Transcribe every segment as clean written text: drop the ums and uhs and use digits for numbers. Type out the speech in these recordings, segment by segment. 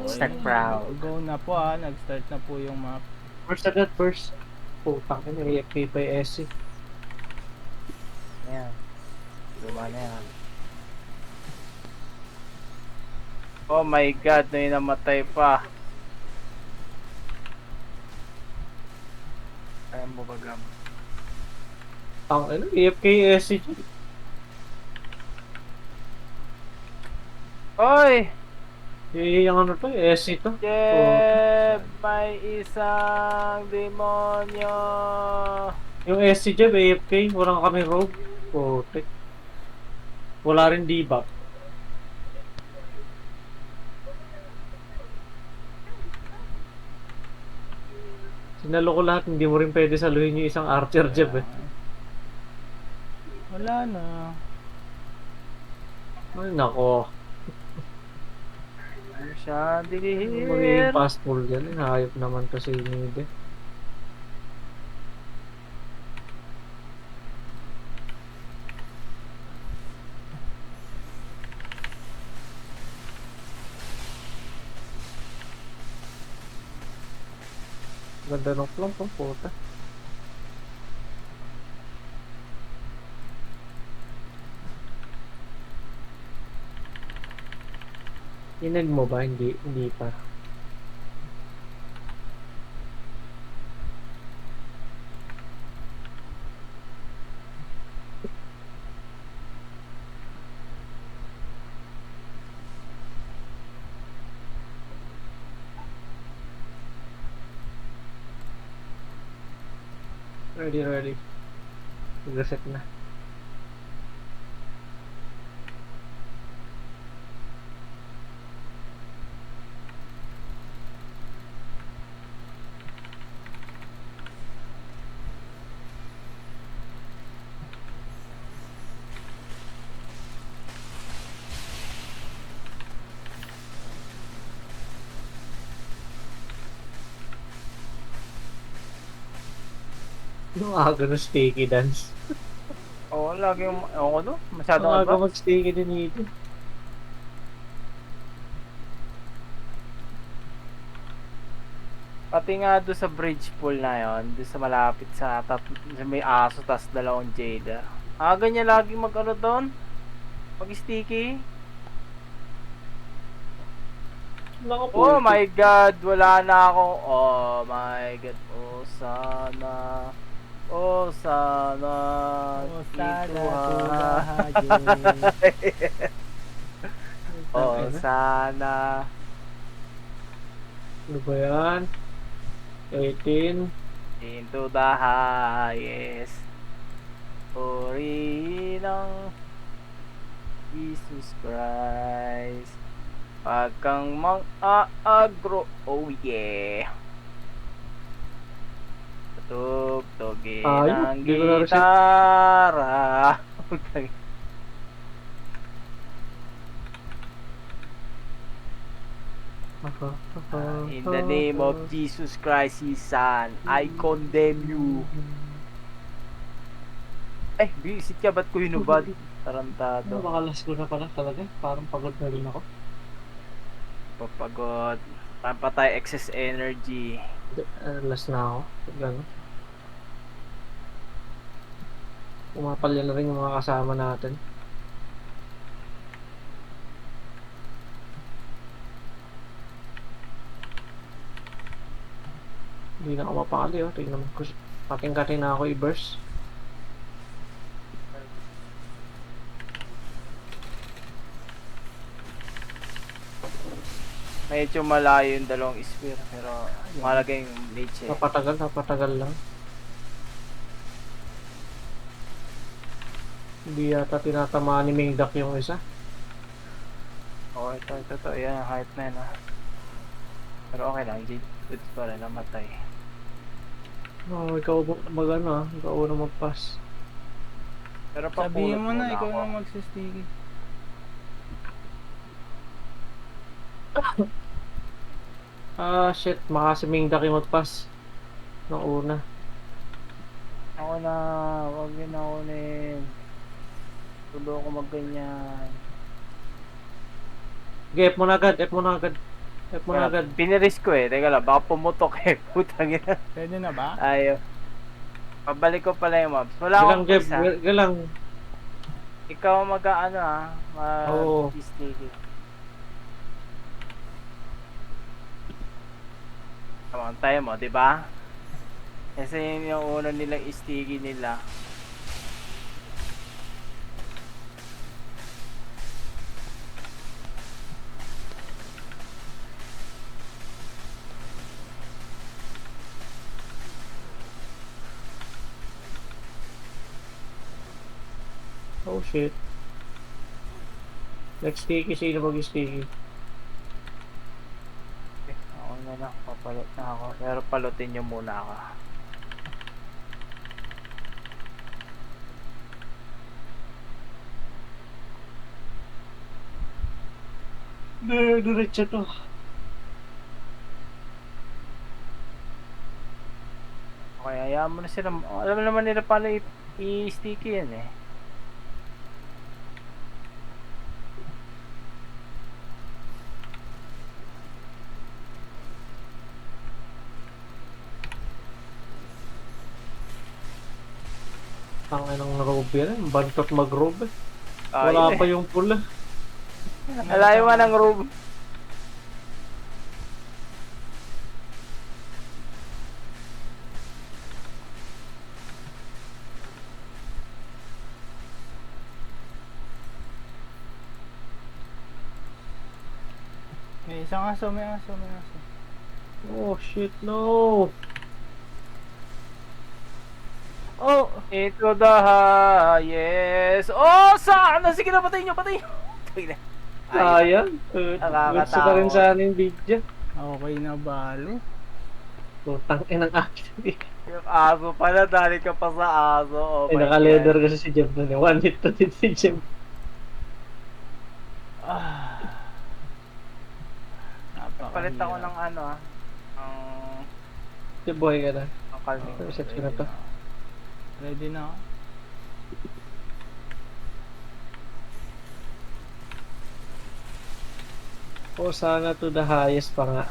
Stack proud. Go na po nag-start na po yung map. First agad, first. Putang ina, AFK pa yung SC. Ayan. Luma na yan. Oh my god, may namatay pa. Ayan mo ba, Gab? Ang ano, AFK yung SC. Oy! Yung ano to, SC to. Jeb! May isang demonyo! Yung SC Jeb, AFK, walang kami rogue. Putik. Wala rin debuff. Sinalo ko lahat, hindi mo rin pwede saluhin yung isang archer Jeb eh. Wala na. Ay nako. Ano siya? Ano Dihir! magiging fast pull yan? Hayop naman kasi yung eh. Ganda ng plump ang puta. Inag mo ba? Hindi pa. Ready. Reset na. Yung aga ng sticky dance. Oo, lagi yung... Ewan ko no? Masyadong Ang aga advance. mag-sticky din dito. Pati nga doon sa bridge pool na yon, doon sa malapit sa may aso tas dalawang Jada. Aga niya lagi mag-ano doon? Mag-sticky? Nako po. Oh my god, wala na akong... Oh my god, oh sana... Oh sana... Oh, sana ito ha. tulahagin. Oh sana... Ano ba yan? 18. Into the highest. Puri ng Jesus Christ. Pag kang mang-aagro, oh yeah. Tugtugin Ayun, ng di ko na-reset. gitara. In the name of Jesus Christ, His Son, I condemn you. Eh, visit ka, ba't ko hinubad? Tarantado. Makalas ko na pala talaga. Parang pagod na rin ako. Papagod. Pampatay excess energy. Last na ako. Gano'n. Pumapalya na rin yung mga kasama natin. Hindi na ako mapakali oh. Tingnan mo. Kating-kating na ako i-burst. Medyo malayo yung dalawang spear, pero mahalaga yung leche. Napatagal lang. Hindi yata tinatamaan ni Mingdak yung isa. Oo, ito. Yan, hype na yun, ha. Pero okay lang, goods pa rin, namatay. Oh, ikaw mag-ano ah. Ikaw na mag-pass. Pero Sabihin mo na, ikaw ako. na magsisticky. Shit. Si Mingdak yung mag-pass. Nung una. Ako na, wag yun ako rin. Tulo ko magganyan. Okay, F mo na agad. F mo na agad. Piniris ko eh. Teka lang, baka pumutok eh. Putang ina. Pwede na ba? Ayaw. Pabalik ko pala yung mobs. Wala Galang, akong Jeb. isa. Galang. Ikaw mag-ano Oo. mag-sticky. Tama, tayo mo, di ba? Kasi yun yung una nilang sticky nila. Oh shit. Next sticky, sino mag-sticky? Ako na lang, papalit na ako. Pero palutin nyo muna ako. Diretso to. Okay, hayaan mo na sila. Alam naman nila paano i-sticky yan eh. Tangin ng robe yan. Bantot mag-robe. Ah, Wala yun pa yung pula. Alayo nga ng room. May isang aso, may aso, may aso. Oh shit, no. Oh, ito the highest. Oh, sana! Sige na, patayin nyo, patayin nyo. Patayin na. Sayang. Nakakatawa. Gusto ka rin sana yung video. Okay na balo. Putang inang action. Yung aso pala, dali ka pa sa aso. Oh, Ay, my naka-leather God. kasi si Jeb nun eh. One hit to din si Jeb. Ah. Palit ako ng ano ang Si boy ka na. calming. Reception na to. Ready na ako. O sana to the highest pa nga.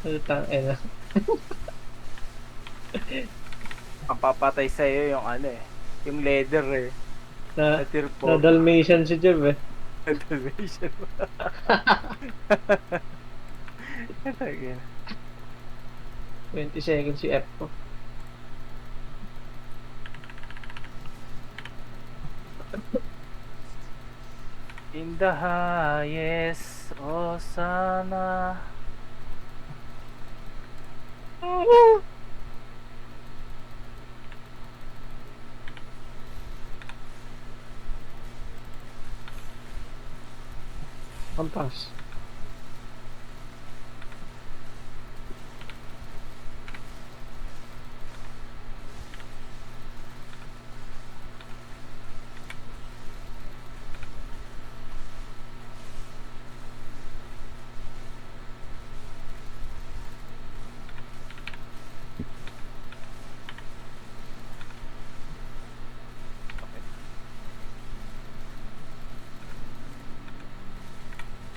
Putang ina. Ang papatay sa'yo yung ano eh. Yung leather eh. Na, Leather na po. Dalmatian si Jeb eh. Dalmatian. Ito again. 20 seconds si F ko. In the highest, oh sana. Ampas.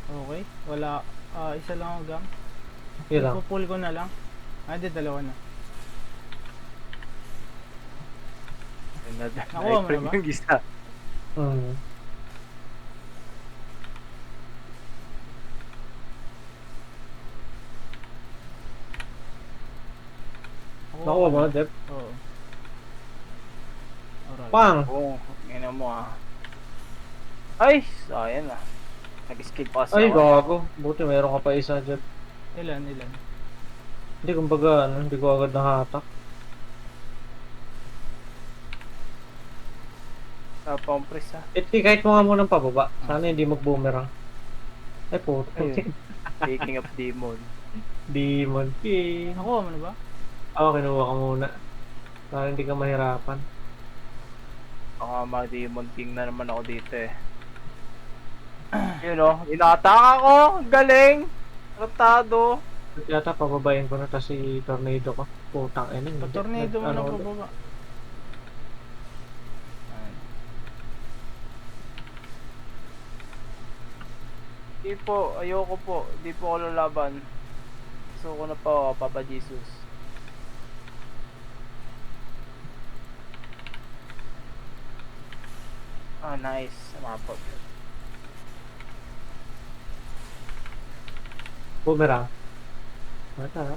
Okay. Wala. Isa lang ang gam. Yun lang. Ipupull ko na lang. Di dalawa na. Nakuha mo na ba? Yung isa. Hmm. Nakuha mo na, Jeb? Oo. Alright. Pang! Oo, ina mo Ay, sayang Nag-skip pa Ay, ako. gago. Buti meron ka pa isa, Jeb. Ilan? Hindi, kumbaga, ano, hindi ko agad nahatak. Pampres Kahit mo nga munang pababa. Sana hindi mag-boomerang. Ay, puto. Ayun. Speaking of demon. Demon King. Nakuha mo na ba? Ako, kinuha ka muna. Para hindi ka mahirapan. Baka ma-demon king na naman ako dito eh. Yun o, inatake ako! Galing! Ratado! At yata, pababayin ko na ta si Tornado ko. Putang ina. hindi. Tornado mo na Ano, pababa. Di po, ayoko po. Di po ako lalaban. Gusto ko na po, Papa Jesus. Ah, nice. Sumapot. Boomerang. Mata.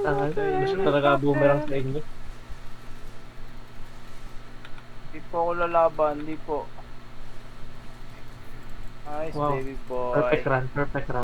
Gusto talaga boomerang sa inyo. Di po ako lalaban. Di po. Nice, Wow. baby boy. Perfect run, perfect run.